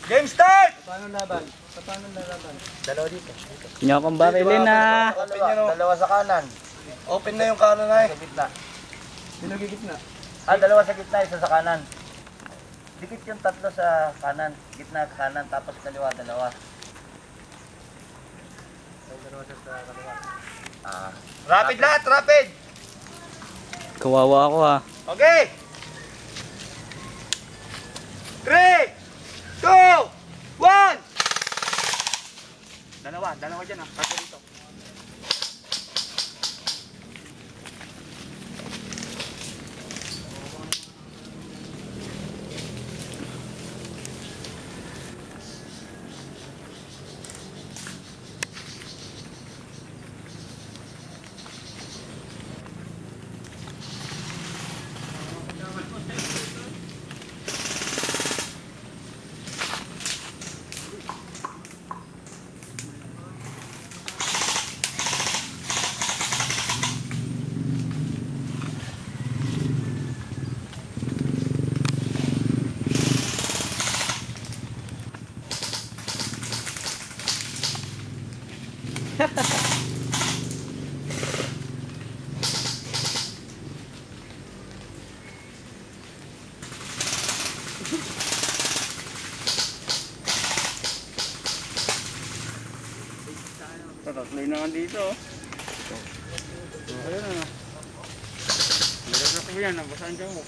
Game start! Paano laban? Paano lalaban? Dalawa dito. Hindi akong barilin na. Dalawa sa kanan. Open na yung kanan ay. Sa gitna. Sino gigitna? Dalawa sa gitna, isa sa kanan. Dikit yung tatlo sa kanan. Gitna kanan, tapos kaliwa, dalawa. Dalawa sa kaliwa. Rapid lahat, rapid! Kawawa ako ha. Okay! 3, 2, 1! Dalawa dyan ah. Tatlo dito. Tatlo na nga dito. Ayun na. Meron na ko yan. Nabasahan dyan mo.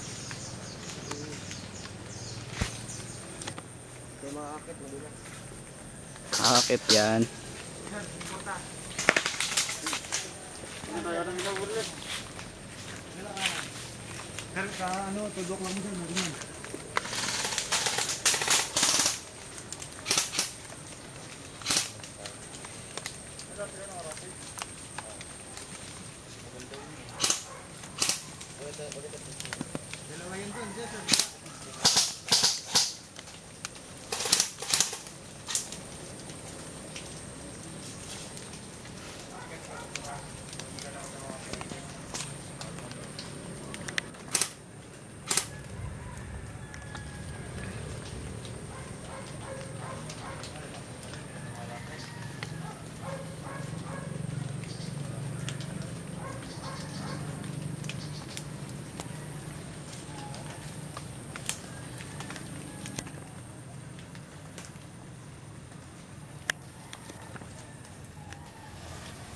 Kaya makakakit mo dito. Akit yan. Ano tayo na nila ulit? Tudok lang mo dyan. Dalawa yun din, Jason.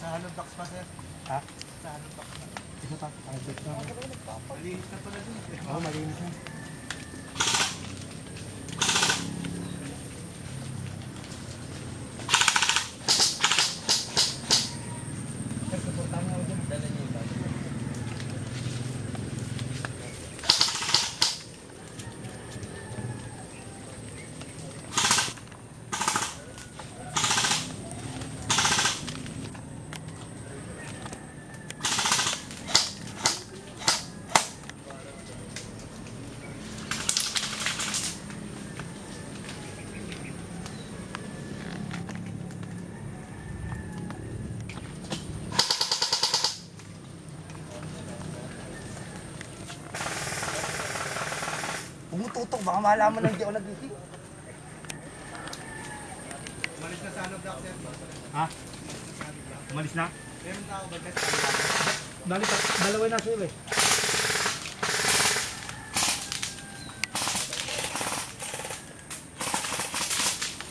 Sa halong box pa, sir? Ha? Sa halong box pa. Isa pa, halong box pa. Malinis na pala dun. Oo, malinis na. Sir, supportahan mo ako dun. Dala niyo yung bago. Pumututok, baka malaman na hindi ako nag-gising. Umalis na sa ano block, sir? Ha? Umalis na? Meron tao ba? Balik, dalawa na sila eh.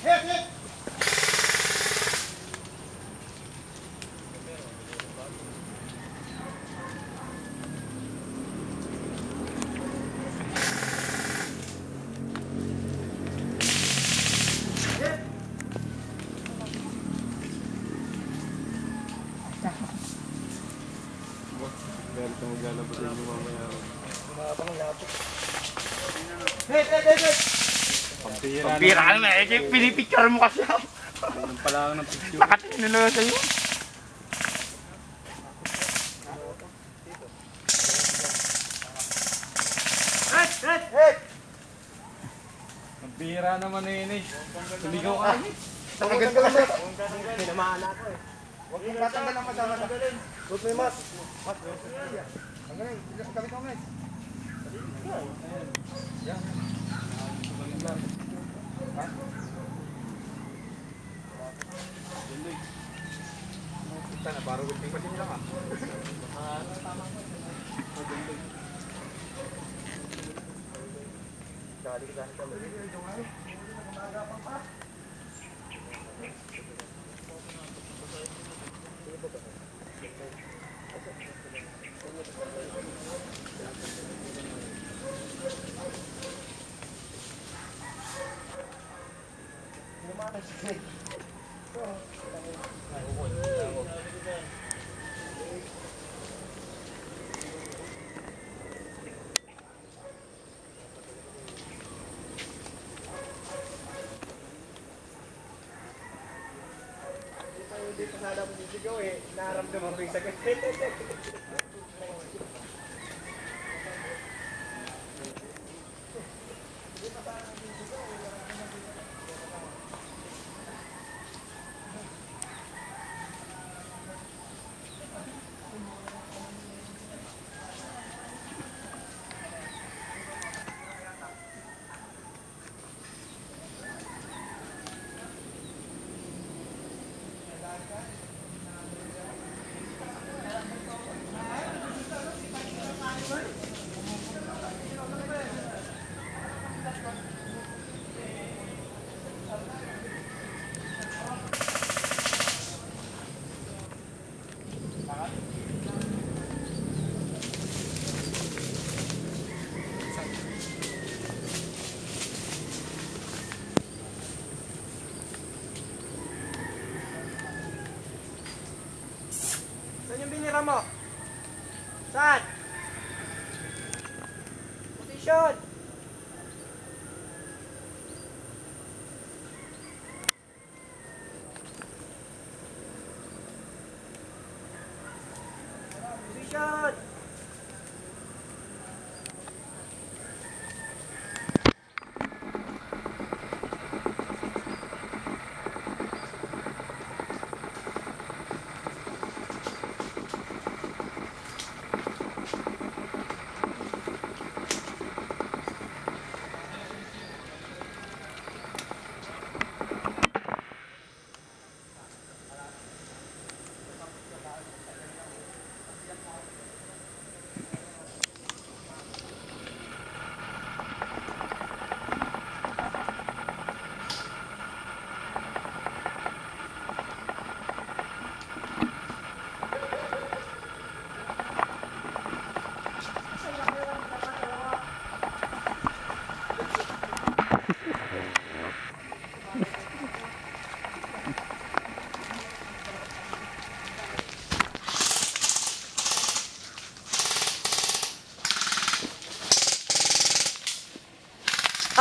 Hit! Hit! Dahil ito maglalabas sa inyo mamaya. Hit! Hit! Hit! Hit! Pampira ka naman, pinipicture mo kasi ako. Ganun pala ako ng picture. Nakatingin na lang sa'yo. Hit! Hit! Hit! Ang bihira naman na yun eh. Tuligaw ka rin eh. Tanggal ka lang, sir. Tinamaan ako eh. Huwag mong tatanggal ang masama. Huwag may mas. Mas. Tanggalin. Gamit mo, men. Yan. Ha? Parang gunting machine lang ah. Dali ka dali ka. Hindi pa sana ako sisigaw eh. Naramdaman ko yung sakit. Saan yung binira mo? Saan? Position! Position!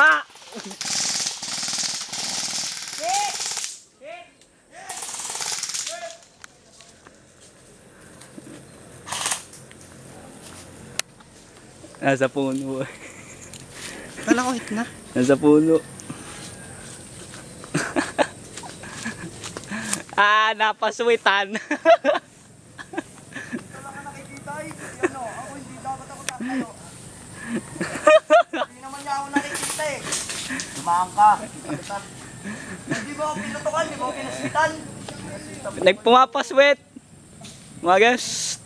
Ah! Nasa puno. Kala ko hit na. Nasa puno. Ah, napaswitan. Wala ka nakikita eh. Ano, ako hindi dapat ako tatayo. Hindi naman niya ako nakikita eh. Dumaan ka. Hindi mo ako pinutukan, hindi mo ako pinaswitan. Nagpumapaswit. Mga guys.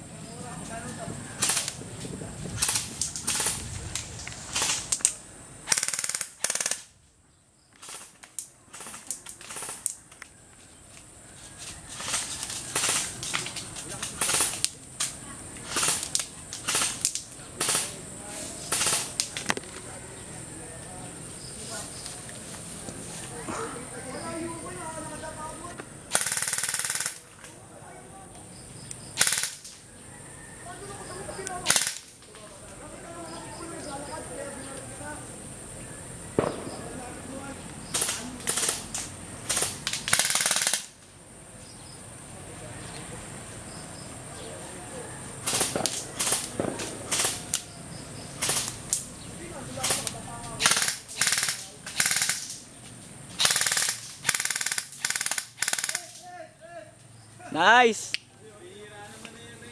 Nice.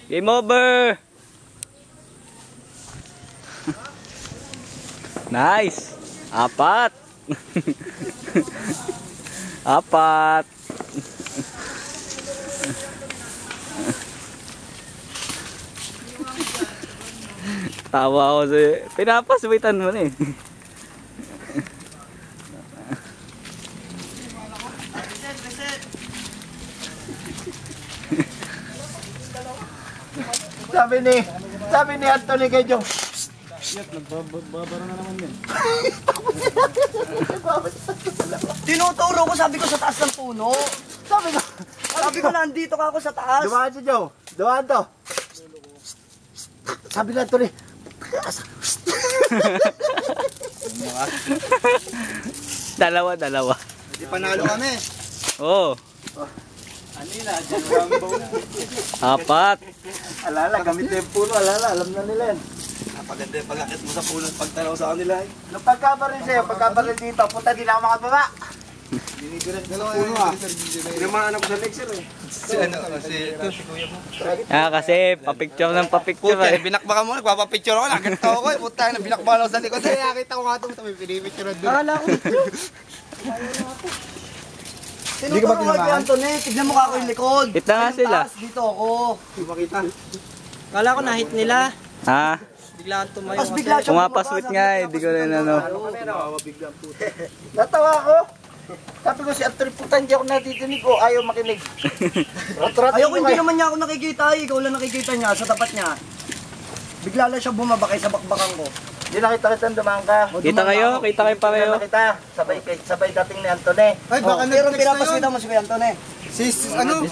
Game over. Nice. Apat. Apat. Tawa ako sa'yo. Pinapaswitan mo na eh. Sabi ni Anthony kay Jong. Nagbabara na naman yan. Tinuturo ko, sabi ko sa taas ng puno. Sabi ko nandito ka ako sa taas. Dumaan si Joe. Dumaan to. Sabi ni Anthony. Dalawa. Hindi panalo kami. Oo. Anila, dyan Rambo. Apat. Alala, gamit na yung puno. Alala, alam na nila yan. Napaganda yung pag-akit mo sa puno at pagtanaw sa kanila. Nung pagkabaril sa'yo, pagkabaril dito, puta di na ako makababa. Puno ah. Tinamaan ako sa lecture eh. Si kuya mo. Kasi papicture ng papicture Puta, eh. binakbakan mo, nagpapapicture ako, nagkanta ako eh. Puta, binakbakan ako sa likod. Eh, nakita ko nga ito, may pinipicture doon. Akala ko ito. Tinuturo ko kay Anthony, tignan mo ka ako yung likod. Kita nga sila. Dito ako. Hindi makita. Kala ko na-hit nila. Ha? Biglaan tumayo. Tapos bigla siya Pumapaswit nga eh. Di ko rin ano. Natawa ako. Sabi ko si Anthony, puta hindi ako natitinig ko. Ayaw makinig. Ayoko, hindi naman niya ako nakikita eh. Ikaw lang nakikita niya sa tapat niya. Bigla lang siya bumabakay sa bakbakan ko. Hindi nakita kita dumaan ka. Kita kayo pareho. Nakita. Sabay dating ni Anthony. Ay, baka pero pinapaswita mo si Kuya Anthony. Si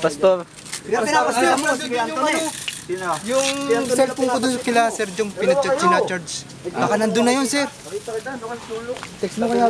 Pastor. Pinapaswita mo si Kuya Anthony. Sino? Yung cellphone ko doon kila Sir Jong sinacharge. Baka nandun na yun, sir. Nakita kita, doon ka tulog. Text mo kaya,